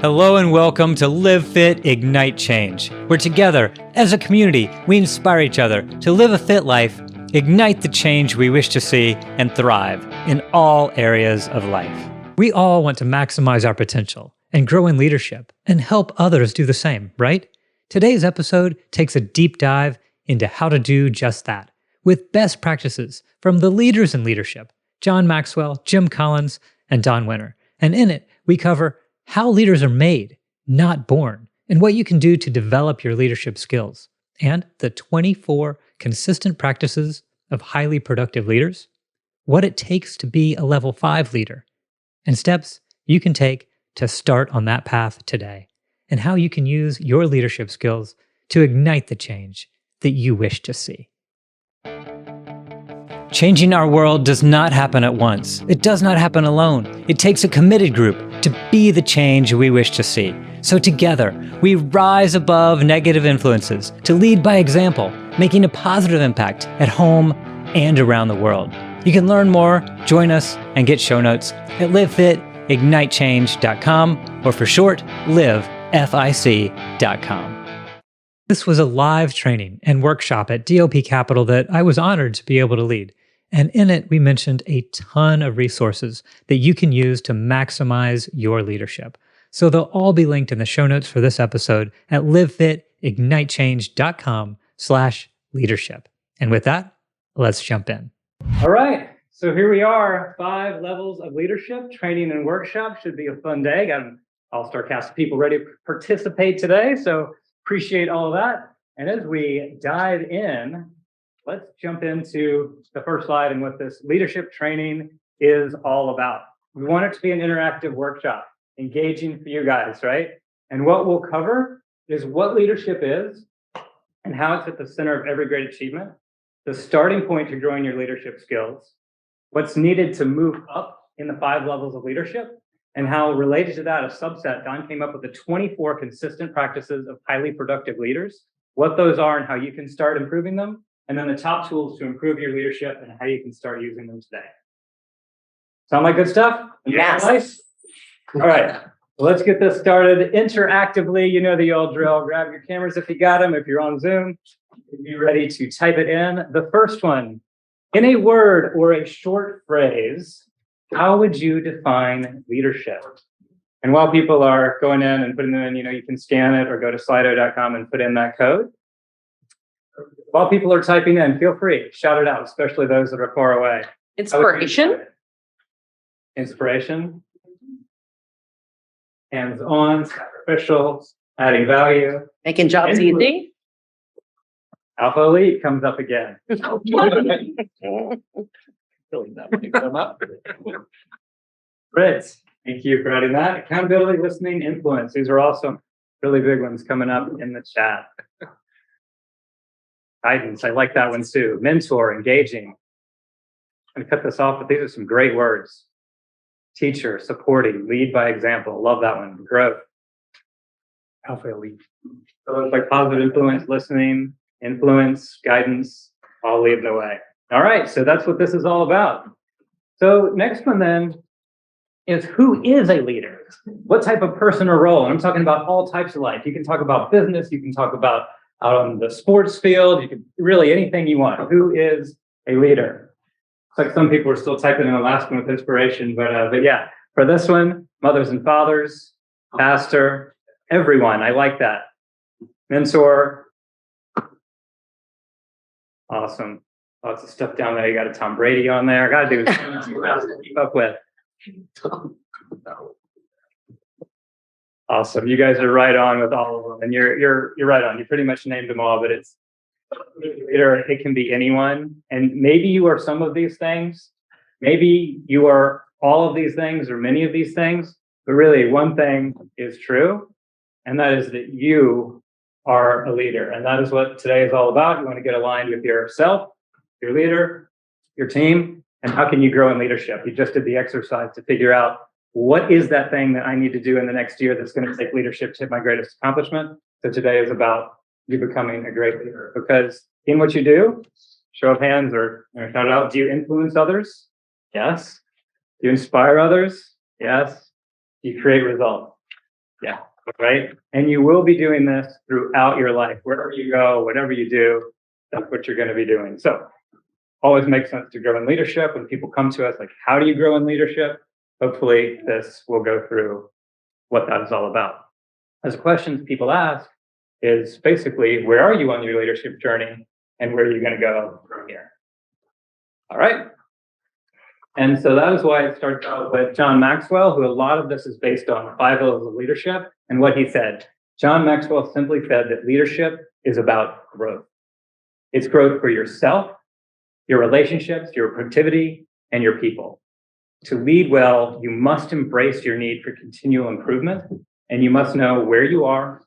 Hello and welcome to Live Fit, Ignite Change, where together, as a community, we inspire each other to live a fit life, ignite the change we wish to see, and thrive in all areas of life. We all want to maximize our potential and grow in leadership and help others do the same, right? Today's episode takes a deep dive into how to do just that, with best practices from the leaders in leadership, John Maxwell, Jim Collins, and Don Winter. And in it, we cover how leaders are made, not born, and what you can do to develop your leadership skills, and the 24 consistent practices of highly productive leaders, what it takes to be a level 5 leader, and steps you can take to start on that path today, and how you can use your leadership skills to ignite the change that you wish to see. Changing our world does not happen at once. It does not happen alone. It takes a committed group to be the change we wish to see. So together, we rise above negative influences to lead by example, making a positive impact at home and around the world. You can learn more, join us, and get show notes at livefitignitechange.com, or for short, livefic.com. This was a live training and workshop at DOP Capital that I was honored to be able to lead. And in it, we mentioned a ton of resources that you can use to maximize your leadership. So they'll all be linked in the show notes for this episode at livefitignitechange.com/leadership. And with that, let's jump in. All right. So here we are, 5 levels of leadership, training and workshop. Should be a fun day. Got an all-star cast of people ready to participate today. So appreciate all of that. And as we dive in, let's jump into the first slide and what this leadership training is all about. We want it to be an interactive workshop, engaging for you guys, right? And what we'll cover is what leadership is and how it's at the center of every great achievement, the starting point to growing your leadership skills, what's needed to move up in the 5 levels of leadership, and how related to that, a subset, Don came up with the 24 consistent practices of highly productive leaders, what those are and how you can start improving them, and then the top tools to improve your leadership and how you can start using them today. Sound like good stuff? Yes. Nice? All right, let's get this started interactively. You know the old drill. Grab your cameras if you got them. If you're on Zoom, be ready to type it in. The first one, in a word or a short phrase, how would you define leadership? And while people are going in and putting them in, you can scan it or go to slido.com and put in that code. While people are typing in, feel free, shout it out, especially those that are far away. Inspiration. Inspiration. Hands-on, sacrificial, adding value. Making jobs easy. Alpha Elite comes up again. Fritz, thank you for adding that. Accountability, listening, influence. These are also really big ones coming up in the chat. Guidance, I like that one too. Mentor, engaging. I'm going to cut this off, but these are some great words. Teacher, supporting, lead by example. Love that one. Growth. Alpha Elite. So it's like positive influence, listening, influence, guidance, all lead the way. All right, so that's what this is all about. So next one then is, who is a leader? What type of person or role? And I'm talking about all types of life. You can talk about business, you can talk about out on the sports field, you can really anything you want. Who is a leader? It's like some people are still typing in the last one with inspiration, but yeah, for this one, mothers and fathers, pastor, everyone. I like that. Mentor. Awesome. Lots of stuff down there. You got a Tom Brady on there. Got to do to keep up with. Awesome. You guys are right on with all of them, and you're right on. You pretty much named them all, but it can be anyone, and maybe you are some of these things. Maybe you are all of these things or many of these things. But really, one thing is true, and that is that you are a leader, and that is what today is all about. You want to get aligned with yourself, your leader, your team, and how can you grow in leadership? You just did the exercise to figure out what is that thing that I need to do in the next year that's going to take leadership to hit my greatest accomplishment. So today is about you becoming a great leader, because in what you do, show of hands or shout it out, do you influence others? Yes. Do you inspire others? Yes. Do you create results? Yeah, right. And you will be doing this throughout your life. Wherever you go, whatever you do, that's what you're going to be doing. So always makes sense to grow in leadership. When people come to us, like, how do you grow in leadership? Hopefully this will go through what that is all about. As questions people ask is basically, where are you on your leadership journey and where are you going to go from here? All right. And so that is why it starts out with John Maxwell, who a lot of this is based on 5 levels of leadership and what he said. John Maxwell simply said that leadership is about growth. It's growth for yourself, your relationships, your productivity, and your people. To lead well, you must embrace your need for continual improvement, and you must know where you are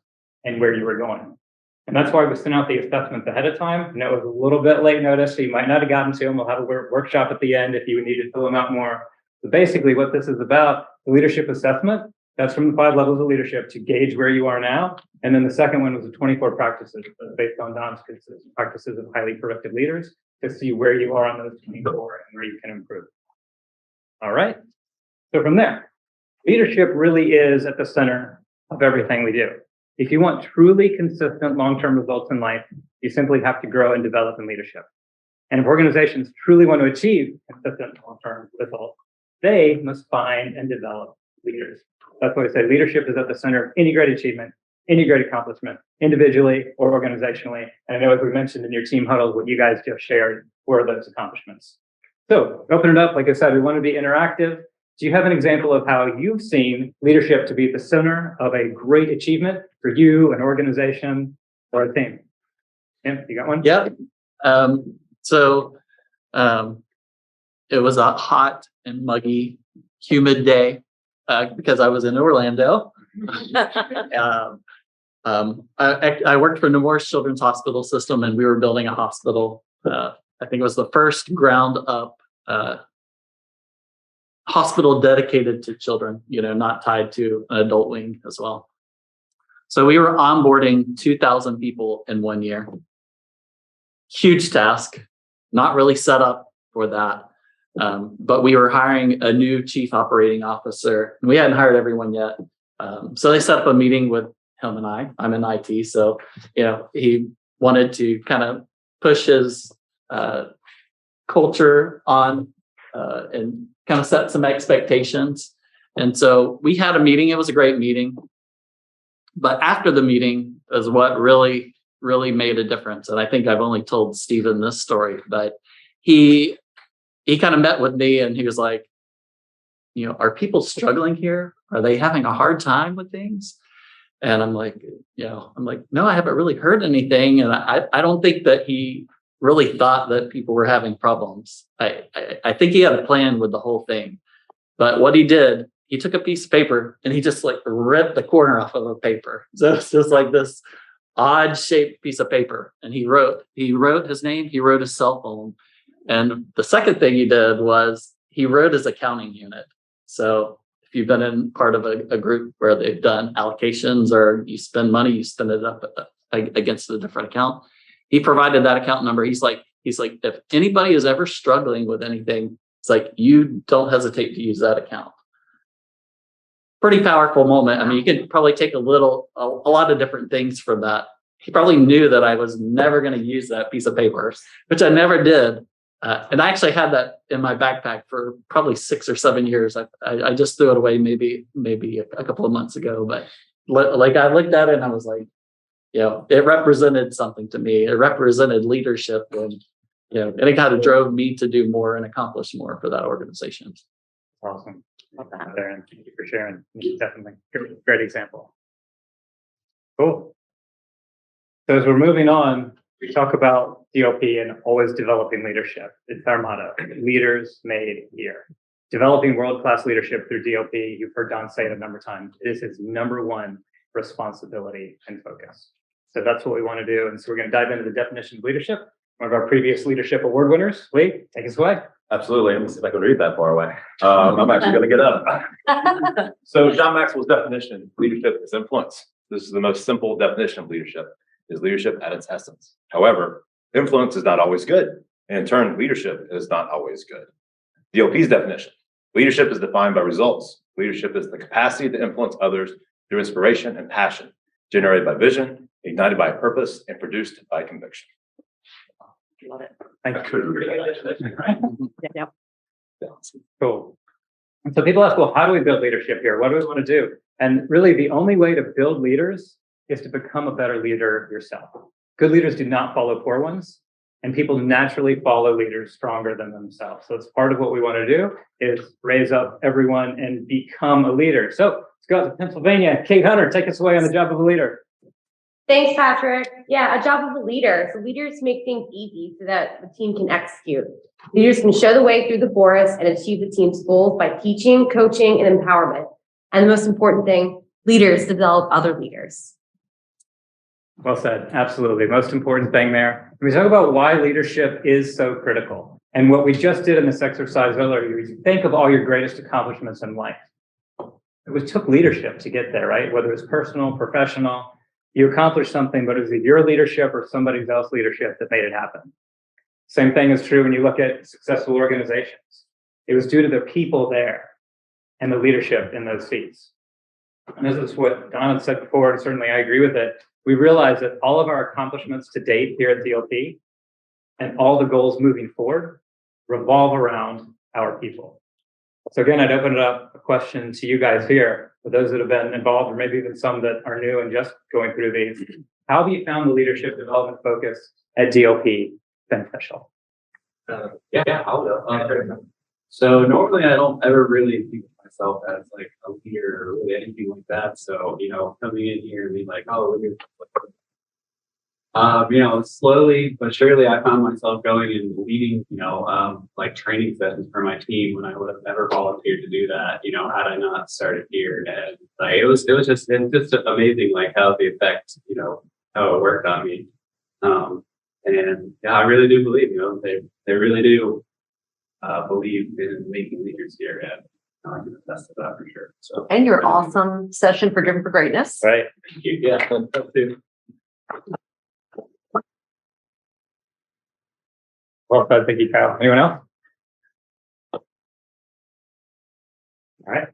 and where you are going. And that's why we sent out the assessments ahead of time. And it was a little bit late notice, so you might not have gotten to them. We'll have a workshop at the end if you need to fill them out more. But basically what this is about, the leadership assessment, that's from the 5 levels of leadership to gauge where you are now. And then the second one was the 24 practices based on Don's practices of highly productive leaders to see where you are on those 24 and where you can improve. All right. So from there, leadership really is at the center of everything we do. If you want truly consistent long-term results in life, you simply have to grow and develop in leadership. And if organizations truly want to achieve consistent long-term results, they must find and develop leaders. That's why I say leadership is at the center of any great achievement, any great accomplishment, individually or organizationally. And I know, as we mentioned in your team huddle, what you guys just shared were those accomplishments. So open it up. Like I said, we want to be interactive. Do you have an example of how you've seen leadership to be at the center of a great achievement for you, an organization, or a team? Tim, you got one? Yep. It was a hot and muggy, humid day because I was in Orlando. I worked for Nemours Children's Hospital System, and we were building a hospital. I think it was the first ground up hospital dedicated to children, not tied to an adult wing as well. So we were onboarding 2,000 people in 1 year. Huge task, not really set up for that. But we were hiring a new chief operating officer, and we hadn't hired everyone yet. So they set up a meeting with him and I. I'm in IT, so he wanted to kind of push his culture on and kind of set some expectations. And so we had a meeting. It was a great meeting. But after the meeting is what really, really made a difference. And I think I've only told Stephen this story, but he kind of met with me and he was like, are people struggling here? Are they having a hard time with things? And I'm like, no, I haven't really heard anything. And I don't think that he really thought that people were having problems. I think he had a plan with the whole thing. But what he did, he took a piece of paper and he just ripped the corner off of a paper. So it's just like this odd shaped piece of paper. And he wrote his name, he wrote his cell phone. And the second thing he did was he wrote his accounting unit. So if you've been in part of a group where they've done allocations or you spend money, you spend it up against a different account. He provided that account number. He's like, if anybody is ever struggling with anything, it's like, you don't hesitate to use that account. Pretty powerful moment. I mean, you could probably take a lot of different things from that. He probably knew that I was never going to use that piece of paper, which I never did. And I actually had that in my backpack for probably 6 or 7 years. I just threw it away maybe a couple of months ago. But I looked at it and I was like, it represented something to me. It represented leadership, and and it kind of drove me to do more and accomplish more for that organization. Awesome. Aaron, thank you for sharing. Definitely great example. Cool. So as we're moving on, we talk about DLP and always developing leadership. It's our motto: leaders made here. Developing world-class leadership through DLP. You've heard Don say it a number of times. This is number one responsibility and focus. So that's what we want to do. And so we're going to dive into the definition of leadership. One of our previous leadership award winners, Lee, take us away. Absolutely. Let me see if I can read that far away. I'm actually going to get up. So John Maxwell's definition of leadership is influence. This is the most simple definition of leadership, is leadership at its essence. However, influence is not always good. And in turn, leadership is not always good. DLP's definition: leadership is defined by results. Leadership is the capacity to influence others through inspiration and passion, generated by vision, ignited by purpose, and produced by conviction. Love it. Thank I you. couldn't read that. Yep. Cool. And so people ask, well, how do we build leadership here? What do we want to do? And really, the only way to build leaders is to become a better leader yourself. Good leaders do not follow poor ones, and people naturally follow leaders stronger than themselves. So it's part of what we want to do is raise up everyone and become a leader. So let's go out to Pennsylvania. Kate Hunter, take us away on the job of a leader. Thanks, Patrick. Yeah, a job of a leader. So leaders make things easy so that the team can execute. Leaders can show the way through the forest and achieve the team's goals by teaching, coaching, and empowerment. And the most important thing, leaders develop other leaders. Well said. Absolutely. Most important thing there. We talk about why leadership is so critical. And what we just did in this exercise earlier, you think of all your greatest accomplishments in life. It took leadership to get there, right? Whether it's personal, professional, you accomplished something, but it was your leadership or somebody else's leadership that made it happen. Same thing is true when you look at successful organizations. It was due to the people there and the leadership in those seats. And this is what Don had said before, and certainly I agree with it. We realize that all of our accomplishments to date here at DLP and all the goals moving forward revolve around our people. So again, I'd open it up a question to you guys here, for those that have been involved, or maybe even some that are new and just going through these. How have you found the leadership development focus at DLP beneficial? I'll go. So normally I don't ever really think of myself as like a leader or really anything like that. So, coming in here and being like, oh, look at slowly but surely I found myself going and leading, like training sessions for my team when I would have never volunteered to do that, had I not started here. And like it was just amazing like how the effect, how it worked on me. And yeah, I really do believe, they really do believe in making leaders here, and I can attest to that for sure. So, And your awesome session for Driven for Greatness. Right. thank you. Yeah, that too. Well said. Thank you, Kyle. Anyone else? All right.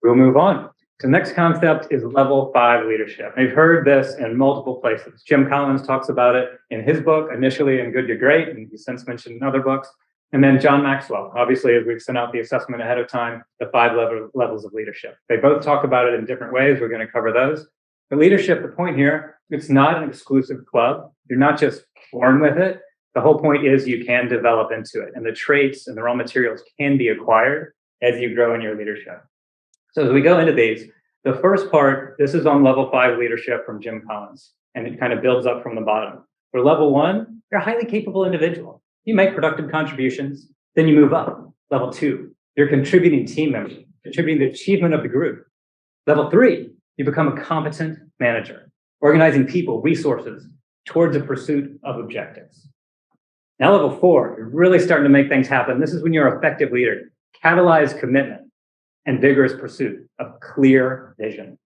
We'll move on. The next concept is level 5 leadership. I've heard this in multiple places. Jim Collins talks about it in his book, initially in Good to Great, and he's since mentioned in other books. And then John Maxwell, obviously, as we've sent out the assessment ahead of time, the 5 levels of leadership. They both talk about it in different ways. We're going to cover those. But leadership, the point here, it's not an exclusive club. You're not just born with it. The whole point is you can develop into it. And the traits and the raw materials can be acquired as you grow in your leadership. So as we go into these, the first part, this is on level 5 leadership from Jim Collins, and it kind of builds up from the bottom. For level 1, you're a highly capable individual. You make productive contributions, then you move up. Level 2, you're a contributing team member, contributing to the achievement of the group. Level 3, you become a competent manager, organizing people, resources towards the pursuit of objectives. Now, level 4, you're really starting to make things happen. This is when you're an effective leader, catalyze commitment and vigorous pursuit of clear vision.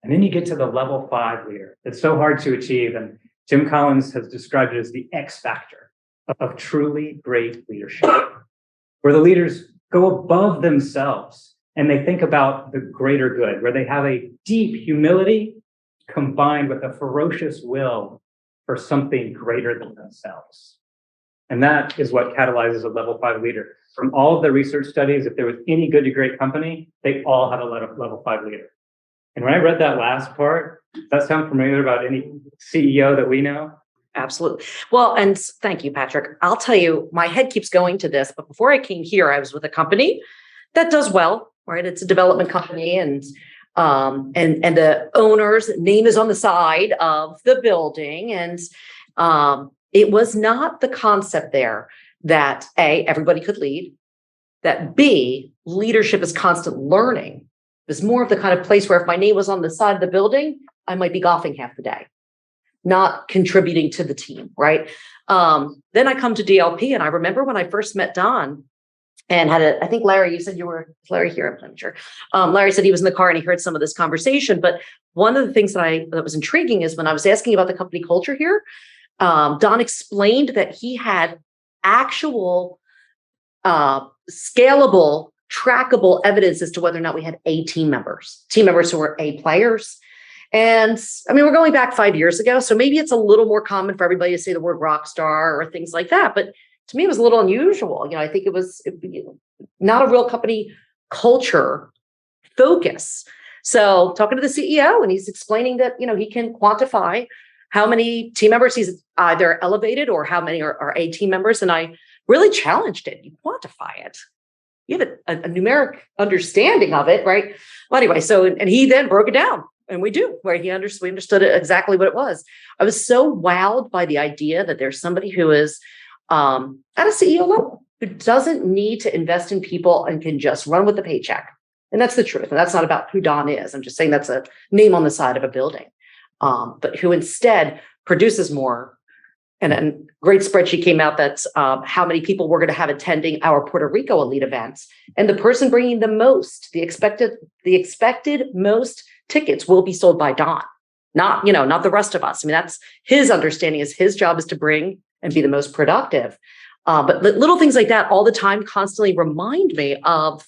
And then you get to the level 5 leader. It's so hard to achieve. And Jim Collins has described it as the X factor of truly great leadership, where the leaders go above themselves and they think about the greater good, where they have a deep humility combined with a ferocious will for something greater than themselves. And that is what catalyzes a level 5 leader. From all of the research studies, if there was any good to great company, they all had a level 5 leader. And when I read that last part, does that sound familiar about any CEO that we know? Absolutely. Well, and thank you, Patrick. I'll tell you, my head keeps going to this, but before I came here, I was with a company that does well, right? It's a development company, and the owner's name is on the side of the building. And it was not the concept there that A, everybody could lead, that B, leadership is constant learning. It was more of the kind of place where if my name was on the side of the building, I might be golfing half the day, not contributing to the team, right? Then I come to DLP, and I remember when I first met Don and I think Larry, you said you were, Larry here, I'm not sure. Larry said he was in the car and he heard some of this conversation, but one of the things that was intriguing is when I was asking about the company culture here, Don explained that he had actual scalable trackable evidence as to whether or not we had A team members who were A players. And I mean, we're going back 5 years ago, so maybe it's a little more common for everybody to say the word rock star or things like that. But to me, it was a little unusual. I think it was not a real company culture focus. So talking to the CEO, and he's explaining that, he can quantify how many team members he's either elevated or how many are A team members. And I really challenged it. You quantify it. You have a numeric understanding of it, right? Well, anyway, and he then broke it down. And we do, where we understood exactly what it was. I was so wowed by the idea that there's somebody who is at a CEO level who doesn't need to invest in people and can just run with the paycheck. And that's the truth. And that's not about who Don is. I'm just saying that's a name on the side of a building, but who instead produces more. And a great spreadsheet came out that's how many people we're going to have attending our Puerto Rico elite events. And the person bringing the most, the expected most tickets will be sold by Don, not the rest of us. I mean, that's his understanding, is his job is to bring and be the most productive. But little things like that all the time constantly remind me of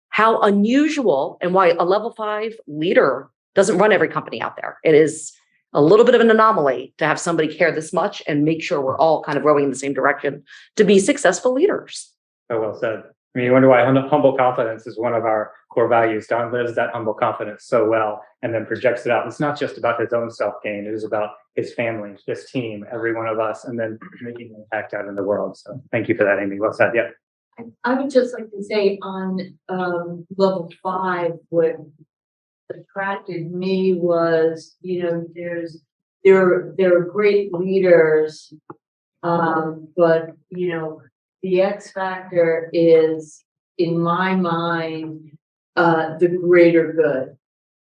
how unusual and why a level 5 leader doesn't run every company out there. It is a little bit of an anomaly to have somebody care this much and make sure we're all kind of rowing in the same direction to be successful leaders. Oh, well said. I mean, you wonder why humble confidence is one of our core values. Don lives that humble confidence so well and then projects it out. It's not just about his own self-gain. It is about his family, his team, every one of us, and then making an impact out in the world. So thank you for that, Amy. Well said. Yeah. I would just like to say on level 5, what attracted me was, there are great leaders, but the X factor is, in my mind, the greater good.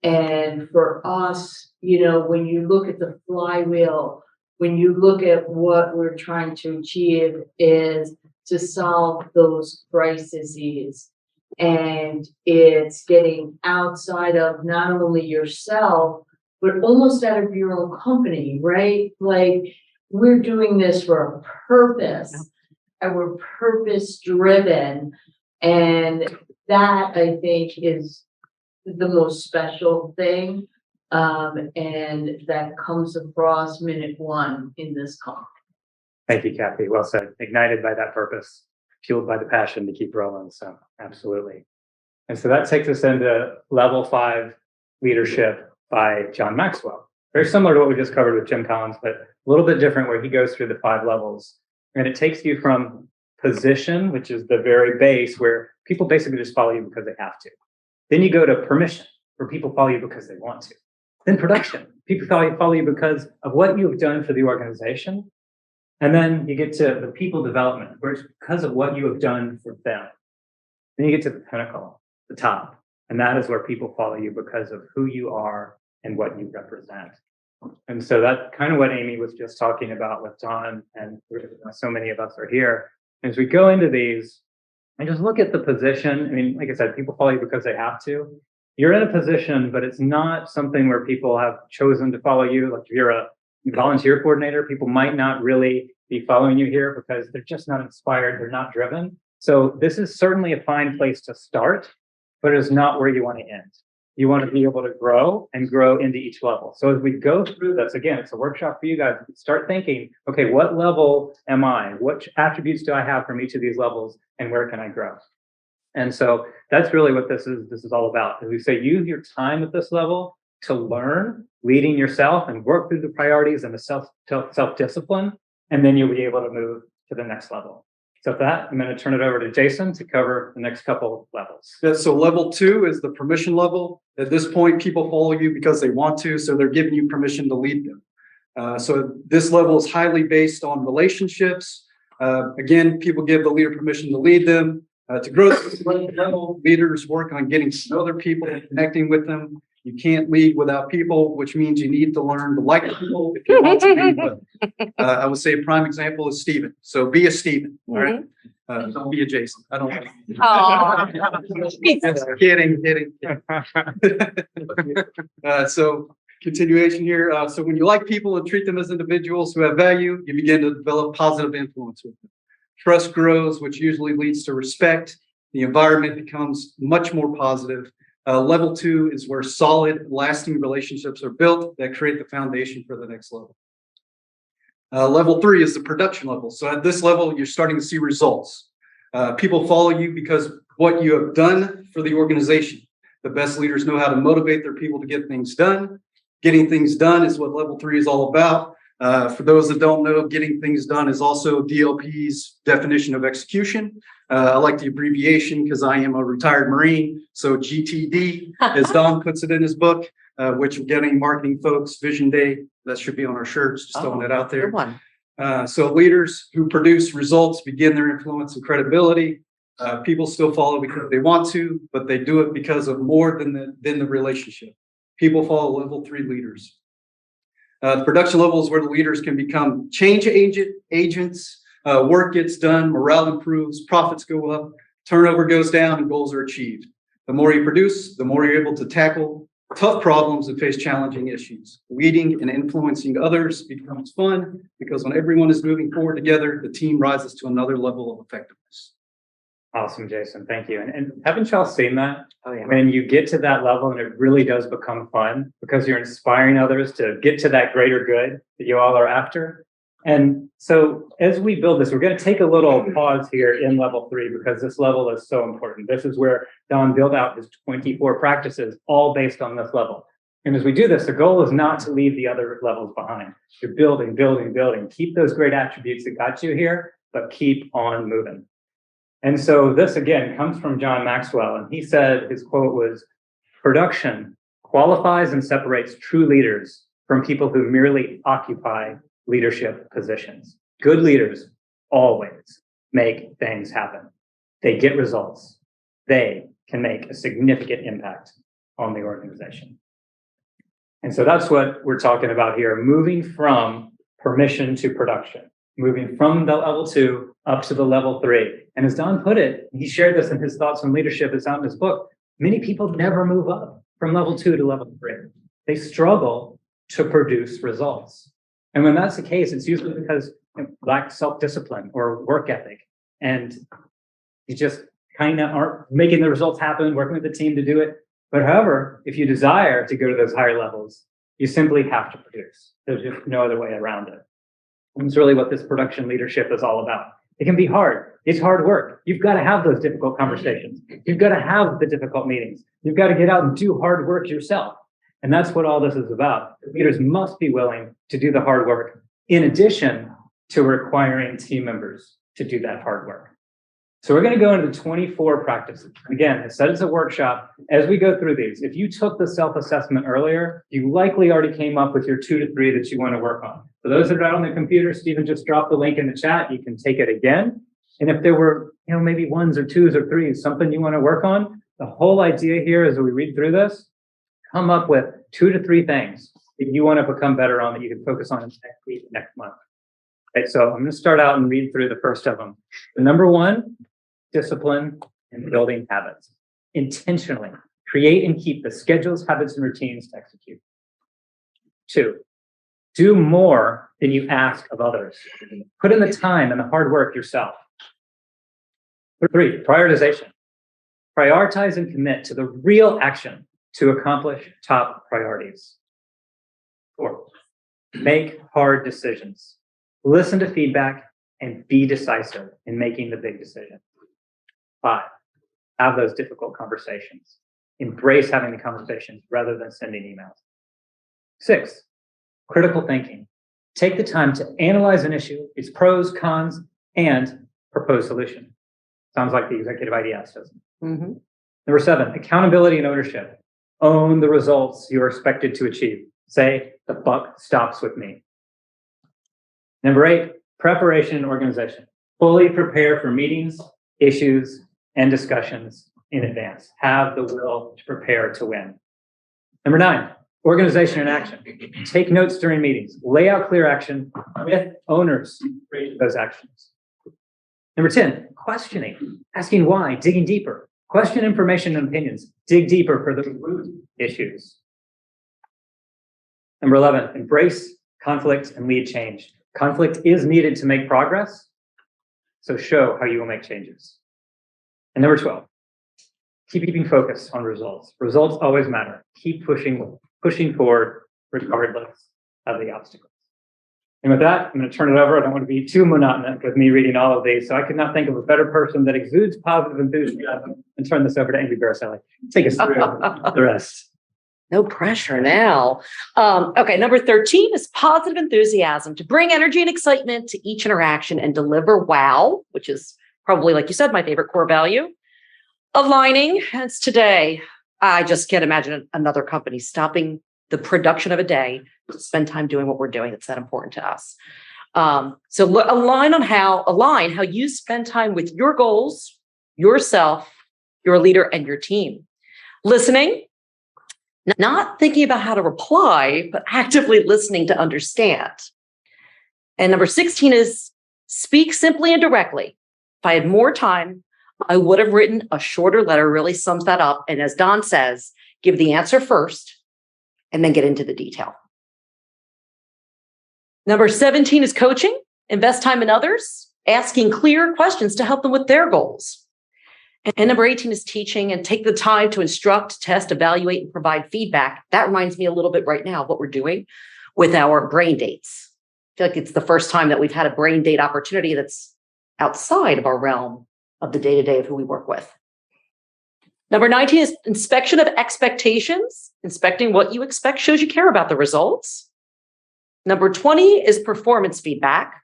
And for us, when you look at the flywheel, when you look at what we're trying to achieve is to solve those crises. And it's getting outside of not only yourself, but almost out of your own company, right? Like, we're doing this for a purpose, and we're purpose driven. And that, I think, is the most special thing. And that comes across minute one in this company. Thank you, Kathy. Well said. Ignited by that purpose, fueled by the passion to keep rolling. So absolutely. And so that takes us into level 5 leadership by John Maxwell. Very similar to what we just covered with Jim Collins, but a little bit different, where he goes through the 5 levels. And it takes you from position, which is the very base, where people basically just follow you because they have to. Then you go to permission, where people follow you because they want to. Then production, people follow you because of what you've done for the organization. And then you get to the people development, where it's because of what you have done for them. Then you get to the pinnacle, the top. And that is where people follow you because of who you are and what you represent. And so that's kind of what Amy was just talking about with Don, and so many of us are here. As we go into these and just look at the position, I mean, like I said, people follow you because they have to. You're in a position, but it's not something where people have chosen to follow you. Like, if you're a volunteer coordinator, people might not really be following you here because they're just not inspired, they're not driven. So this is certainly a fine place to start, but it is not where you want to end. You want to be able to grow and grow into each level. So as we go through this, again, it's a workshop for you guys. Start thinking, okay, what level am I? What attributes do I have from each of these levels, and where can I grow? And so that's really what this is all about. As we say, use your time at this level to learn, leading yourself, and work through the priorities and the self-discipline, and then you'll be able to move to the next level. So with that, I'm going to turn it over to Jason to cover the next couple of levels. Yeah, so level 2 is the permission level. At this point, people follow you because they want to, so they're giving you permission to lead them. So this level is highly based on relationships. Again, people give the leader permission to lead them. To grow this level, leaders work on getting to know their people and connecting with them. You can't lead without people, which means you need to learn to like people if you want to lead well. I would say a prime example is Stephen. So be a Stephen, all right? Don't be a Jason. I don't want to. Kidding. So continuation here. So when you like people and treat them as individuals who have value, you begin to develop positive influence with them. Trust grows, which usually leads to respect. The environment becomes much more positive. Level 2 is where solid, lasting relationships are built that create the foundation for the next level. Level 3 is the production level. So at this level, you're starting to see results. People follow you because what you have done for the organization. The best leaders know how to motivate their people to get things done. Getting things done is what level 3 is all about. For those that don't know, getting things done is also DLP's definition of execution. I like the abbreviation because I am a retired Marine. So GTD, as Don puts it in his book, which we're getting marketing folks, Vision Day, that should be on our shirts, just throwing that out there. Good one. So leaders who produce results begin their influence and credibility. People still follow because they want to, but they do it because of more than the relationship. People follow level 3 leaders. The production level is where the leaders can become change agents. Work gets done, morale improves, profits go up, turnover goes down, and goals are achieved. The more you produce, the more you're able to tackle tough problems and face challenging issues. Leading and influencing others becomes fun because when everyone is moving forward together, the team rises to another level of effectiveness. Awesome, Jason. Thank you. And haven't y'all seen that? Oh, yeah. When you get to that level and it really does become fun because you're inspiring others to get to that greater good that you all are after. And so as we build this, we're going to take a little pause here in level 3 because this level is so important. This is where Don built out his 24 practices, all based on this level. And as we do this, the goal is not to leave the other levels behind. You're building, building, building. Keep those great attributes that got you here, but keep on moving. And so this, again, comes from John Maxwell. And he said, his quote was, "Production qualifies and separates true leaders from people who merely occupy leadership positions. Good leaders always make things happen. They get results. They can make a significant impact on the organization." And so that's what we're talking about here, moving from permission to production, moving from the level 2 up to the level 3. And as Don put it, he shared this in his thoughts on leadership, it's out in his book. Many people never move up from level 2 to level 3. They struggle to produce results. And when that's the case, it's usually because you lack self-discipline or work ethic. And you just kind of aren't making the results happen, working with the team to do it. But however, if you desire to go to those higher levels, you simply have to produce. There's just no other way around it. And it's really what this production leadership is all about. It can be hard. It's hard work. You've got to have those difficult conversations. You've got to have the difficult meetings. You've got to get out and do hard work yourself. And that's what all this is about. Leaders must be willing to do the hard work in addition to requiring team members to do that hard work. So we're going to go into the 24 practices. Again, I said it's a workshop. As we go through these, if you took the self-assessment earlier, you likely already came up with your 2 to 3 that you want to work on. For those that are out on the computer, Stephen just dropped the link in the chat. You can take it again. And if there were, maybe 1s or 2s or 3s, something you want to work on, the whole idea here as we read through this, come up with 2 to 3 things that you want to become better on that you can focus on next week, next month. Okay, so I'm going to start out and read through the first of them. The number 1, discipline and building habits. Intentionally create and keep the schedules, habits, and routines to execute. 2, do more than you ask of others. Put in the time and the hard work yourself. 3, prioritization. Prioritize and commit to the real action to accomplish top priorities. 4, make hard decisions. Listen to feedback and be decisive in making the big decision. 5, have those difficult conversations. Embrace having the conversations rather than sending emails. 6, critical thinking. Take the time to analyze an issue, its pros, cons, and propose solution. Sounds like the executive IDS, doesn't it? Mm-hmm. Number 7, accountability and ownership. Own the results you are expected to achieve. Say, the buck stops with me. Number 8, preparation and organization. Fully prepare for meetings, issues, and discussions in advance. Have the will to prepare to win. Number 9, organization and action. Take notes during meetings. Lay out clear action with owners for those actions. Number 10, questioning. Asking why, digging deeper. Question information and opinions. Dig deeper for the root issues. Number 11, embrace conflict and lead change. Conflict is needed to make progress, so show how you will make changes. And number 12, keeping focus on results. Results always matter. Keep pushing forward regardless of the obstacles. And with that, I'm going to turn it over. I don't want to be too monotonous with me reading all of these. So I could not think of a better person that exudes positive enthusiasm and turn this over to Amy Baraselli. Take us through the rest. No pressure now. Okay, number 13 is positive enthusiasm to bring energy and excitement to each interaction and deliver wow, which is probably, like you said, my favorite core value. Aligning, hence today, I just can't imagine another company stopping the production of a day to spend time doing what we're doing. That's that important to us. So align how you spend time with your goals, yourself, your leader, and your team. Listening, not thinking about how to reply, but actively listening to understand. And number 16 is speak simply and directly. If I had more time, I would have written a shorter letter, really sums that up. And as Don says, give the answer first and then get into the detail. Number 17 is coaching. Invest time in others, asking clear questions to help them with their goals. And number 18 is teaching, and take the time to instruct, test, evaluate, and provide feedback. That reminds me a little bit right now of what we're doing with our brain dates. I feel like it's the first time that we've had a brain date opportunity that's outside of our realm of the day-to-day of who we work with. Number 19 is inspection of expectations. Inspecting what you expect shows you care about the results. Number 20 is performance feedback.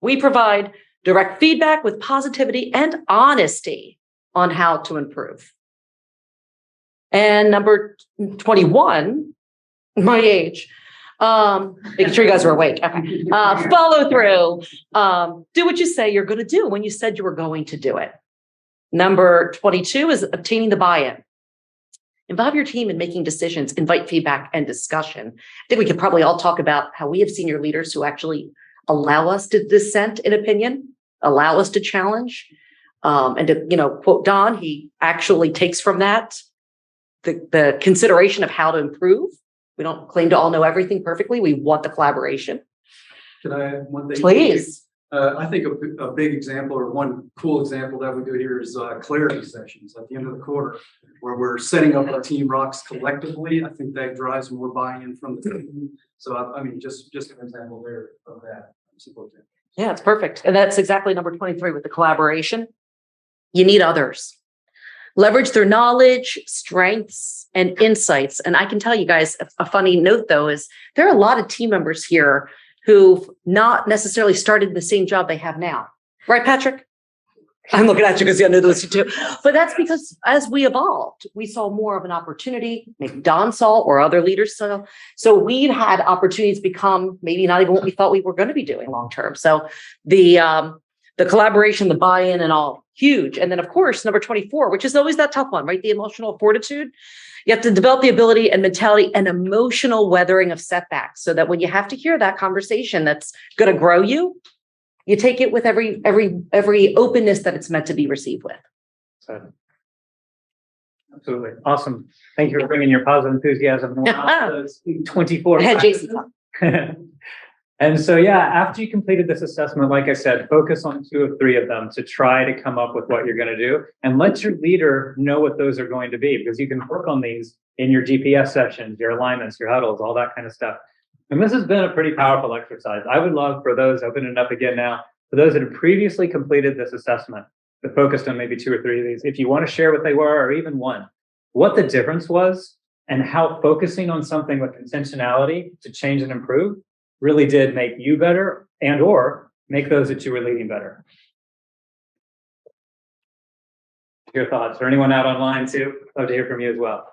We provide direct feedback with positivity and honesty on how to improve. And number 21, my age, making sure you guys are awake. Okay. Follow through. Do what you say you're going to do when you said you were going to do it. Number 22 is obtaining the buy-in. Involve your team in making decisions, invite feedback and discussion. I think we could probably all talk about how we have senior leaders who actually allow us to dissent in opinion, allow us to challenge. And to, quote Don, he actually takes from that the consideration of how to improve. We don't claim to all know everything perfectly. We want the collaboration. Can I add one thing? Please. I think a big example, or one cool example that we do here is clarity sessions at the end of the quarter, where we're setting up our team rocks collectively. I think that drives more buy-in from the team. So I mean, just an example there of that. Yeah, it's perfect. And that's exactly number 23 with the collaboration. You need others. Leverage their knowledge, strengths, and insights. And I can tell you guys a funny note, though, is there are a lot of team members here who've not necessarily started the same job they have now. Right, Patrick? I'm looking at you because I know this too. But that's because as we evolved, we saw more of an opportunity, maybe Don saw or other leaders saw. So we've had opportunities become maybe not even what we thought we were going to be doing long term. So the collaboration, the buy-in and all, huge. And then of course, number 24, which is always that tough one, right? The emotional fortitude. You have to develop the ability and mentality and emotional weathering of setbacks so that when you have to hear that conversation that's going to grow you, you take it with every openness that it's meant to be received with. So, absolutely. Awesome. Thank you for bringing your positive enthusiasm. 24. Head JC. And so, yeah, after you completed this assessment, like I said, focus on 2 of 3 of them to try to come up with what you're going to do and let your leader know what those are going to be, because you can work on these in your GPS sessions, your alignments, your huddles, all that kind of stuff. And this has been a pretty powerful exercise. I would love for those, open it up again now, for those that have previously completed this assessment, that focused on maybe 2 or 3 of these, if you want to share what they were, or even one, what the difference was and how focusing on something with intentionality to change and improve really did make you better and or make those that you were leading better. Your thoughts, or anyone out online too? Love to hear from you as well.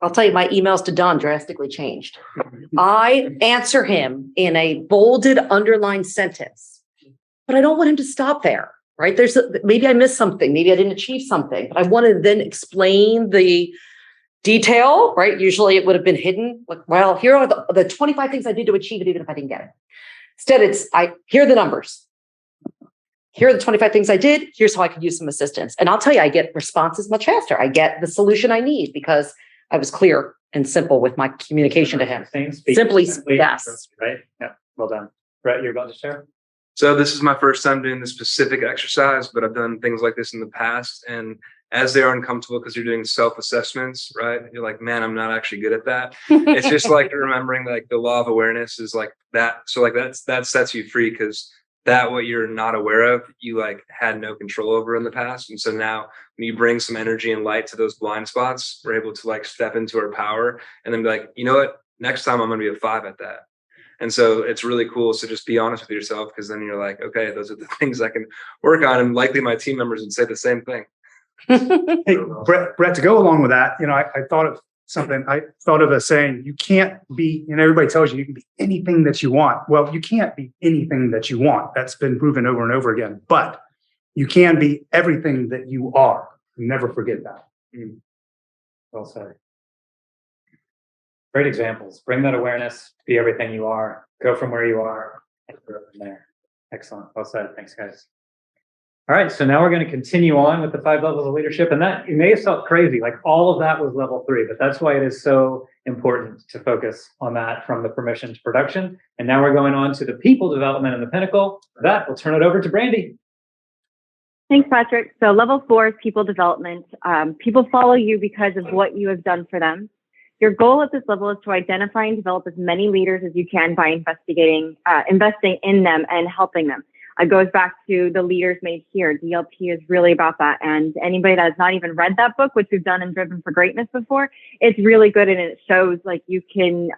I'll tell you, my emails to Don drastically changed. I answer him in a bolded, underlined sentence, but I don't want him to stop there, right? Maybe I missed something, maybe I didn't achieve something, but I want to then explain the detail, right? Usually it would have been hidden. Like, well, here are the 25 things I did to achieve it, even if I didn't get it. Instead, here are the numbers. Here are the 25 things I did. Here's how I could use some assistance. And I'll tell you, I get responses much faster. I get the solution I need because I was clear and simple with my communication to him. Simply, yes. Right? Yeah, well done. Brett, you're about to share? So this is my first time doing this specific exercise, but I've done things like this in the past. And as they're uncomfortable because you're doing self-assessments, right? You're like, man, I'm not actually good at that. It's just like remembering like the law of awareness is like that. So like that sets you free because that what you're not aware of, you like had no control over in the past. And so now when you bring some energy and light to those blind spots, we're able to like step into our power and then be like, you know what? Next time I'm going to be a 5 at that. And so it's really cool. So just be honest with yourself because then you're like, okay, those are the things I can work on. And likely my team members would say the same thing. Hey, Brett, to go along with that, I thought of something. I thought of a saying, you can't be, and everybody tells you can be anything that you want. Well, you can't be anything that you want. That's been proven over and over again. But you can be everything that you are. Never forget that. Well said. Great examples. Bring that awareness, be everything you are, go from where you are, and grow from there. Excellent. Well said. Thanks, guys. All right, so now we're going to continue on with the 5 levels of leadership. And that, it may have felt crazy, like all of that was level 3, but that's why it is so important to focus on that from the permission to production. And now we're going on to the people development and the pinnacle. For that, we'll turn it over to Brandy. Thanks, Patrick. So level 4 is people development. People follow you because of what you have done for them. Your goal at this level is to identify and develop as many leaders as you can by investing in them and helping them. It goes back to the leaders made here. DLP is really about that. And anybody that has not even read that book, which we've done in Driven for Greatness before, it's really good. And it shows like you can,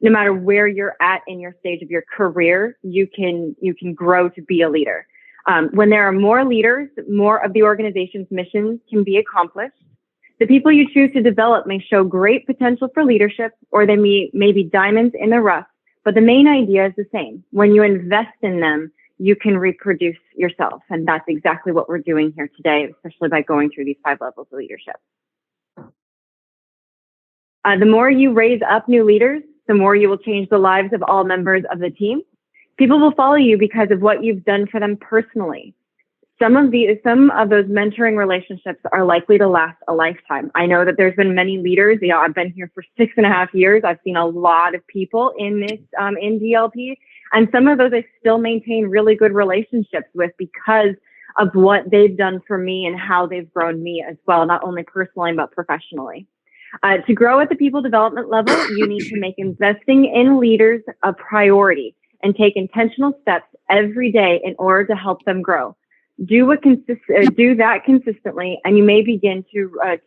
no matter where you're at in your stage of your career, you can grow to be a leader. When there are more leaders, more of the organization's missions can be accomplished. The people you choose to develop may show great potential for leadership, or they may be diamonds in the rough, but the main idea is the same. When you invest in them, you can reproduce yourself. And that's exactly what we're doing here today, especially by going through these 5 levels of leadership. The more you raise up new leaders, the more you will change the lives of all members of the team. People will follow you because of what you've done for them personally. Some of those mentoring relationships are likely to last a lifetime. I know that there's been many leaders. I've been here for 6.5 years. I've seen a lot of people in this, in DLP, and some of those I still maintain really good relationships with because of what they've done for me and how they've grown me as well, not only personally, but professionally. To grow at the people development level, you need to make investing in leaders a priority and take intentional steps every day in order to help them grow. Do that consistently, and you may begin to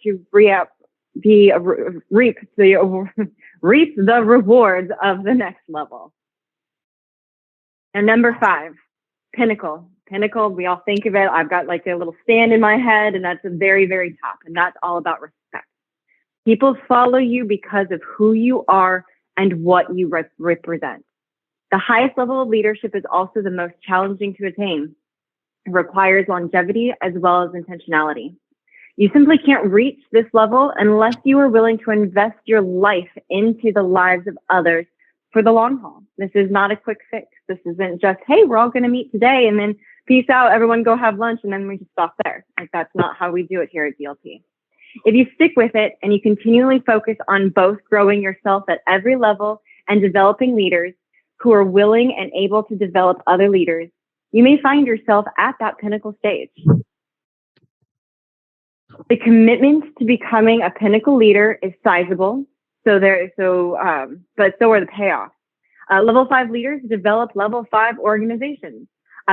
reap the rewards of the next level. And number 5, pinnacle. Pinnacle, we all think of it. I've got like a little stand in my head, and that's the very, very top, and that's all about respect. People follow you because of who you are and what you represent. The highest level of leadership is also the most challenging to attain. It requires longevity as well as intentionality. You simply can't reach this level unless you are willing to invest your life into the lives of others for the long haul. This is not a quick fix. This isn't just, hey, we're all going to meet today and then peace out, everyone go have lunch, and then we just stop there. Like, that's not how we do it here at DLP. If you stick with it and you continually focus on both growing yourself at every level and developing leaders who are willing and able to develop other leaders, you may find yourself at that pinnacle stage. The commitment to becoming a pinnacle leader is sizable, but so are the payoffs. Level 5 leaders develop level 5 organizations.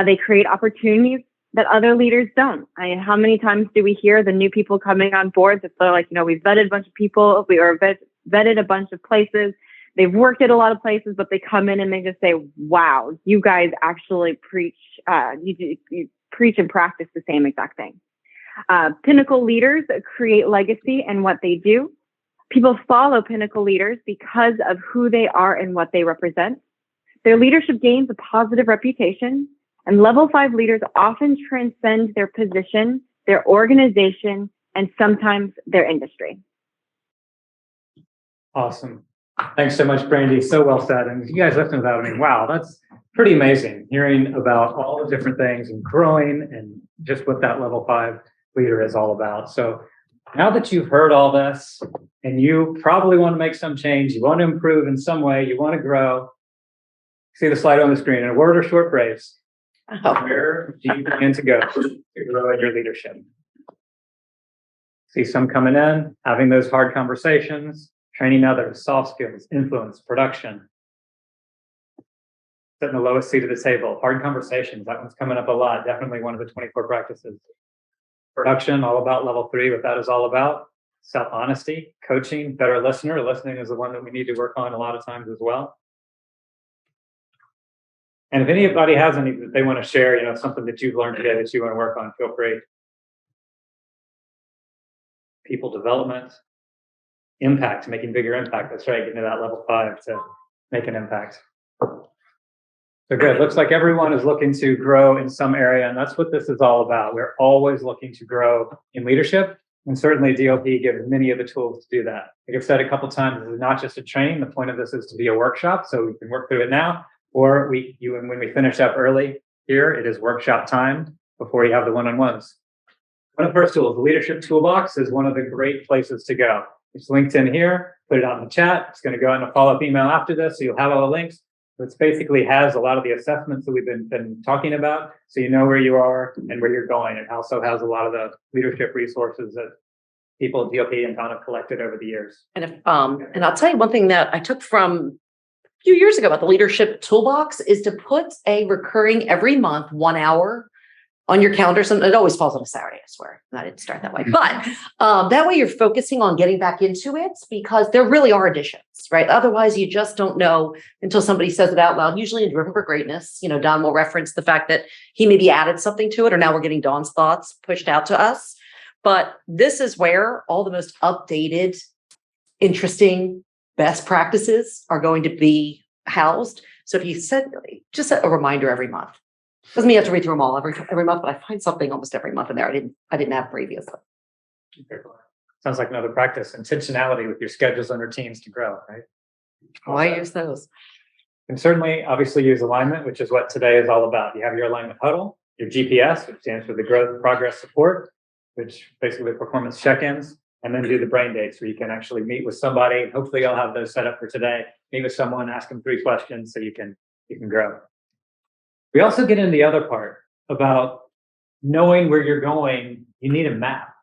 They create opportunities that other leaders don't. How many times do we hear the new people coming on board that they're like, we've vetted a bunch of people, vetted a bunch of places, they've worked at a lot of places, but they come in and they just say, wow, you guys actually preach, you preach and practice the same exact thing. Pinnacle leaders create legacy in what they do. People follow pinnacle leaders because of who they are and what they represent. Their leadership gains a positive reputation, and level 5 leaders often transcend their position, their organization, and sometimes their industry. Awesome. Thanks so much, Brandy. So well said. And you guys listening to that, wow, that's pretty amazing hearing about all the different things and growing and just what that level 5 leader is all about. So now that you've heard all this and you probably want to make some change, you want to improve in some way, you want to grow, see the slide on the screen, in a word or short phrase, Oh, Where do you plan to go to grow in your leadership? See some coming in, having those hard conversations, training others, soft skills, influence, production. Sitting the lowest seat of the table, hard conversations. That one's coming up a lot. Definitely one of the 24 practices. Production, all about level 3, what that is all about. Self-honesty, coaching, better listener. Listening is the one that we need to work on a lot of times as well. And if anybody has any that they want to share, something that you've learned today that you want to work on, feel free. People development, impact, making bigger impact. That's right, getting to that level 5 to make an impact. So good. Looks like everyone is looking to grow in some area, and that's what this is all about. We're always looking to grow in leadership, and certainly DOP gives many of the tools to do that. Like I've said a couple of times, this is not just a training. The point of this is to be a workshop, so we can work through it now, or when we finish up early here, it is workshop time before you have the one-on-ones. One of the first tools, the Leadership Toolbox, is one of the great places to go. It's linked in here. Put it out in the chat. It's going to go in a follow-up email after this, so you'll have all the links. It basically has a lot of the assessments that we've been talking about, so you know where you are and where you're going. It also has a lot of the leadership resources that people at DOP and Town have collected over the years. and I'll tell you one thing that I took from a few years ago about the Leadership Toolbox is to put a recurring every month 1 hour on your calendar. So it always falls on a Saturday, I swear. I didn't start that way. But that way you're focusing on getting back into it because there really are additions, right? Otherwise, you just don't know until somebody says it out loud. Usually in Driven for Greatness, Don will reference the fact that he maybe added something to it, or now we're getting Don's thoughts pushed out to us. But this is where all the most updated, interesting, best practices are going to be housed. So if you said, just set a reminder every month. Doesn't mean you have to read through them all every month, but I find something almost every month in there I didn't have previously. Sounds like another practice. Intentionality with your schedules and routines to grow, right? Oh, I use those. And certainly, obviously, use alignment, which is what today is all about. You have your alignment huddle, your GPS, which stands for the growth progress support, which basically performance check-ins, and then do the brain dates where you can actually meet with somebody. Hopefully, you'll have those set up for today. Meet with someone, ask them 3 questions so you can grow. We also get into the other part about knowing where you're going. You need a map.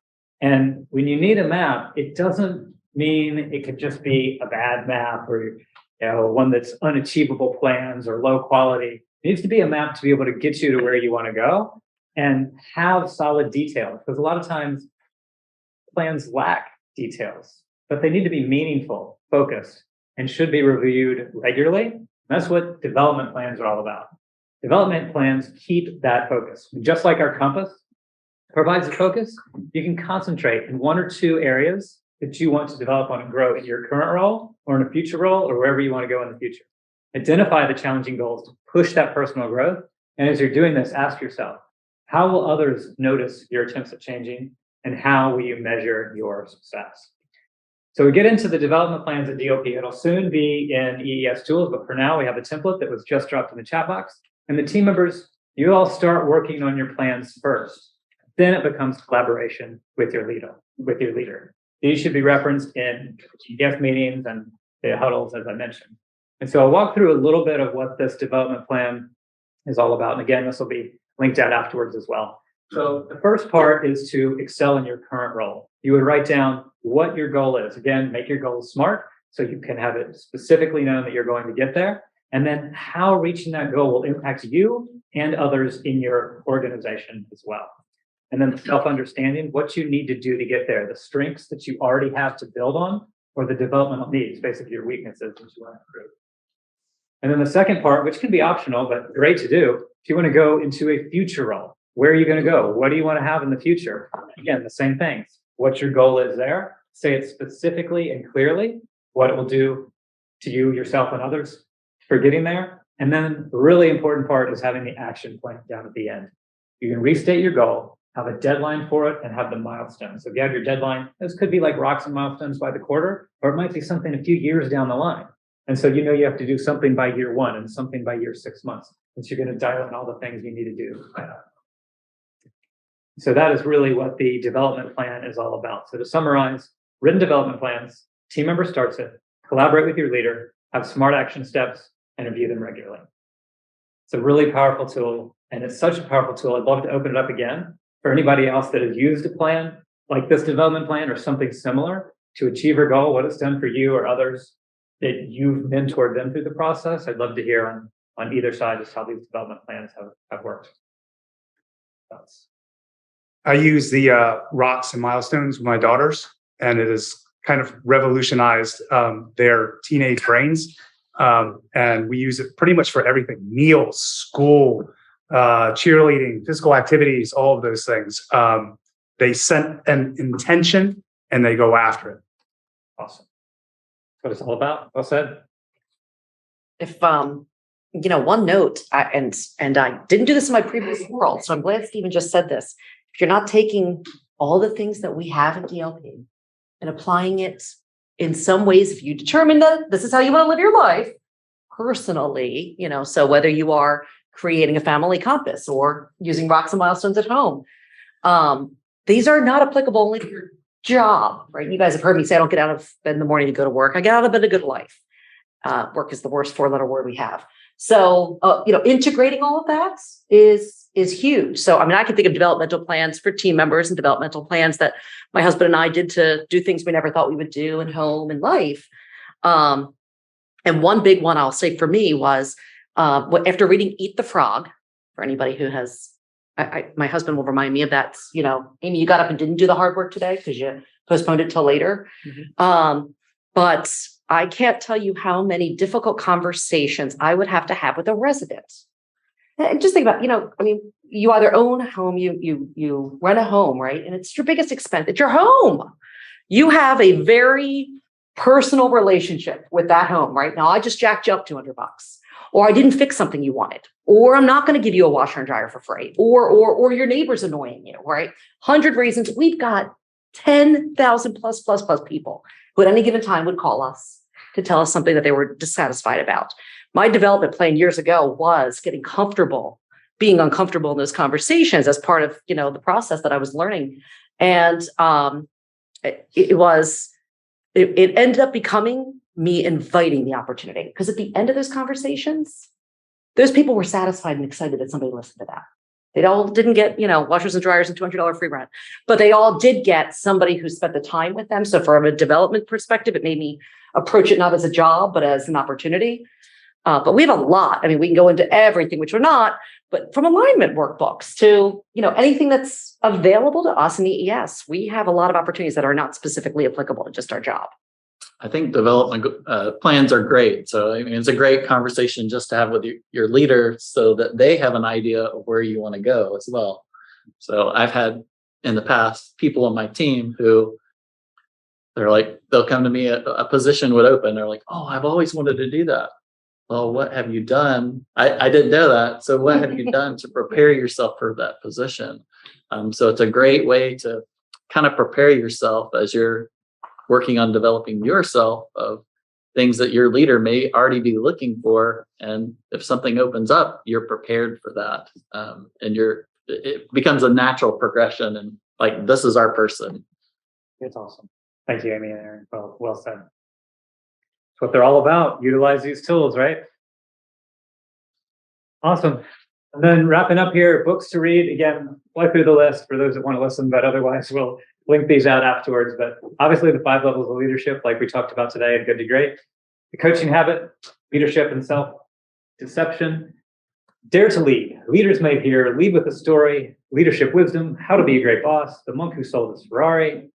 And when you need a map, it doesn't mean it could just be a bad map or one that's unachievable plans or low quality. It needs to be a map to be able to get you to where you want to go and have solid details. Because a lot of times plans lack details, but they need to be meaningful, focused, and should be reviewed regularly. That's what development plans are all about. Development plans keep that focus. Just like our compass provides a focus, you can concentrate in 1 or 2 areas that you want to develop on and grow in your current role or in a future role or wherever you want to go in the future. Identify the challenging goals to push that personal growth. And as you're doing this, ask yourself, how will others notice your attempts at changing and how will you measure your success? So we get into the development plans at DOP. It'll soon be in EES tools, but for now we have a template that was just dropped in the chat box. And the team members, you all start working on your plans first. Then it becomes collaboration with your leader. These should be referenced in GDF meetings and the huddles, as I mentioned. And so I'll walk through a little bit of what this development plan is all about. And again, this will be linked out afterwards as well. So the first part is to excel in your current role. You would write down what your goal is. Again, make your goals smart so you can have it specifically known that you're going to get there. And then how reaching that goal will impact you and others in your organization as well. And then self-understanding, what you need to do to get there, the strengths that you already have to build on, or the developmental needs, basically your weaknesses that you want to improve. And then the second part, which can be optional, but great to do, if you want to go into a future role, where are you going to go? What do you want to have in the future? Again, the same things. What your goal is there, say it specifically and clearly, what it will do to you, yourself, and others for getting there. And then the really important part is having the action plan down at the end. You can restate your goal, have a deadline for it, and have the milestones. So if you have your deadline, this could be like rocks and milestones by the quarter, or it might be something a few years down the line. And so you have to do something by year 1 and something by year 6 months. And so you're going to dial in all the things you need to do. So that is really what the development plan is all about. So to summarize, written development plans, team member starts it, collaborate with your leader, have smart action steps, and review them regularly. It's a really powerful tool, and it's such a powerful tool. I'd love to open it up again for anybody else that has used a plan like this development plan or something similar to achieve your goal, what it's done for you or others that you've mentored them through the process. I'd love to hear on either side just how these development plans have worked. Thoughts? I use the rocks and milestones with my daughters, and it has kind of revolutionized their teenage brains. And we use it pretty much for everything: meals, school, cheerleading, physical activities, all of those things. They set an intention and they go after it. Awesome. That's what it's all about. Well said. If one note, and I didn't do this in my previous world, so I'm glad Stephen just said this. If you're not taking all the things that we have in DLP and applying it in some ways, if you determine that this is how you want to live your life personally, so whether you are creating a family compass or using rocks and milestones at home, these are not applicable only to your job, right? You guys have heard me say I don't get out of bed in the morning to go to work. I get out of bed to go to life. Work is the worst 4-letter word we have. So, integrating all of that is huge. So, I can think of developmental plans for team members and developmental plans that my husband and I did to do things we never thought we would do in home and life. And one big one I'll say for me was after reading Eat the Frog, for anybody who has, my husband will remind me of that, Amy, you got up and didn't do the hard work today because you postponed it till later. Mm-hmm. But I can't tell you how many difficult conversations I would have to have with a resident. And just think about, you either own a home, you rent a home, right? And it's your biggest expense. It's your home. You have a very personal relationship with that home, right? Now I just jacked you up $200, or I didn't fix something you wanted, or I'm not going to give you a washer and dryer for free, or your neighbor's annoying you, right? 100 reasons. We've got 10,000 plus people who at any given time would call us to tell us something that they were dissatisfied about. My development plan years ago was getting comfortable, being uncomfortable in those conversations as part of, the process that I was learning. And it ended up becoming me inviting the opportunity, because at the end of those conversations, those people were satisfied and excited that somebody listened to that. They all didn't get, washers and dryers and $200 free rent, but they all did get somebody who spent the time with them. So from a development perspective, it made me approach it not as a job, but as an opportunity. But we have a lot. We can go into everything, which we're not, but from alignment workbooks to, anything that's available to us in EES, we have a lot of opportunities that are not specifically applicable to just our job. I think development plans are great. So it's a great conversation just to have with your leader so that they have an idea of where you want to go as well. So I've had in the past people on my team who they're like, they'll come to me, a position would open. They're like, oh, I've always wanted to do that. Well, what have you done? I didn't know that. So what have you done to prepare yourself for that position? So it's a great way to kind of prepare yourself as you're working on developing yourself of things that your leader may already be looking for. And if something opens up, you're prepared for that. And it becomes a natural progression. And like, this is our person. That's awesome. Thank you, Amy and Aaron. Well said. That's what they're all about. Utilize these tools, right? Awesome. And then wrapping up here, books to read. Again, fly through the list for those that want to listen, but otherwise we'll link these out afterwards. But obviously the 5 levels of leadership, like we talked about today at Good to Great, the coaching habit, leadership and self-deception, dare to lead. Leaders made here, lead with a story, leadership wisdom, how to be a great boss, the monk who sold his Ferrari,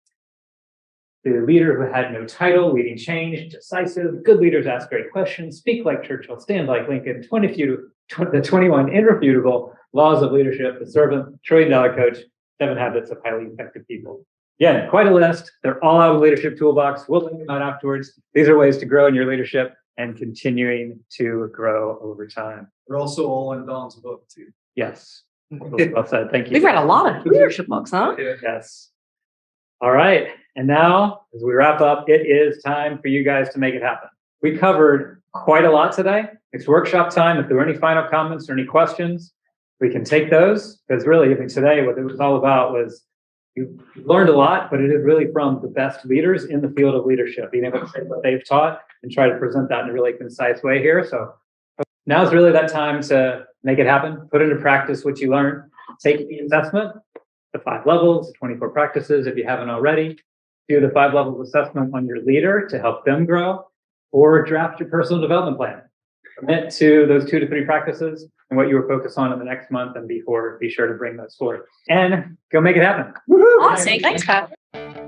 the leader who had no title, leading change, decisive, good leaders ask great questions, speak like Churchill, stand like Lincoln, the 21 irrefutable laws of leadership, the servant, $1 trillion coach, 7 habits of highly effective people. Again, quite a list. They're all out of the leadership toolbox. We'll link them out afterwards. These are ways to grow in your leadership and continuing to grow over time. They're also all in Don's book too. Yes. Well said. Thank you. We've read a lot of leadership books, huh? Yes. All right. And now, as we wrap up, it is time for you guys to make it happen. We covered quite a lot today. It's workshop time. If there were any final comments or any questions, we can take those. Because really, today, what it was all about was you learned a lot, but it is really from the best leaders in the field of leadership, being able to say what they've taught and try to present that in a really concise way here. So now's really that time to make it happen, put into practice what you learn, take the assessment, the 5 levels, 24 practices if you haven't already, do the 5 levels assessment on your leader to help them grow, or draft your personal development plan. Commit to those 2 to 3 practices and what you were focused on in the next month, and be sure to bring those forward and go make it happen. Awesome. Thanks, Pat.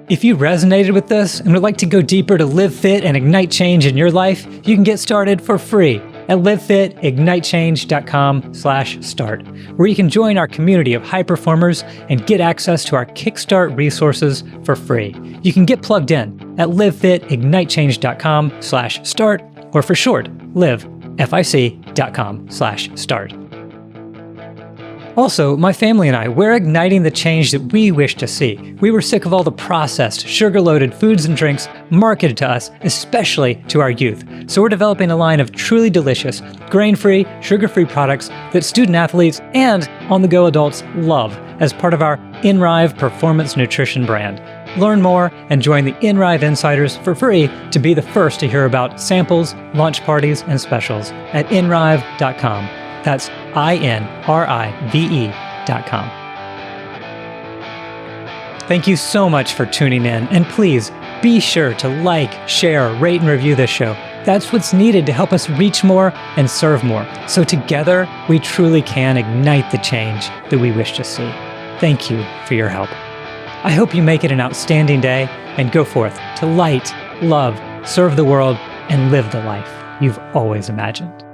If you resonated with this and would like to go deeper to live fit and ignite change in your life, you can get started for free at livefitignitechange.com/start, where you can join our community of high performers and get access to our Kickstart resources for free. You can get plugged in at livefitignitechange.com/start, or for short, livefic.com/start. Also, my family and I, we're igniting the change that we wish to see. We were sick of all the processed, sugar-loaded foods and drinks marketed to us, especially to our youth. So we're developing a line of truly delicious, grain-free, sugar-free products that student athletes and on-the-go adults love as part of our InRive Performance Nutrition brand. Learn more and join the InRive Insiders for free to be the first to hear about samples, launch parties, and specials at inrive.com. That's INRIVE.com. Thank you so much for tuning in, and please be sure to like, share, rate, and review this show. That's what's needed to help us reach more and serve more. So together, we truly can ignite the change that we wish to see. Thank you for your help. I hope you make it an outstanding day and go forth to light, love, serve the world, and live the life you've always imagined.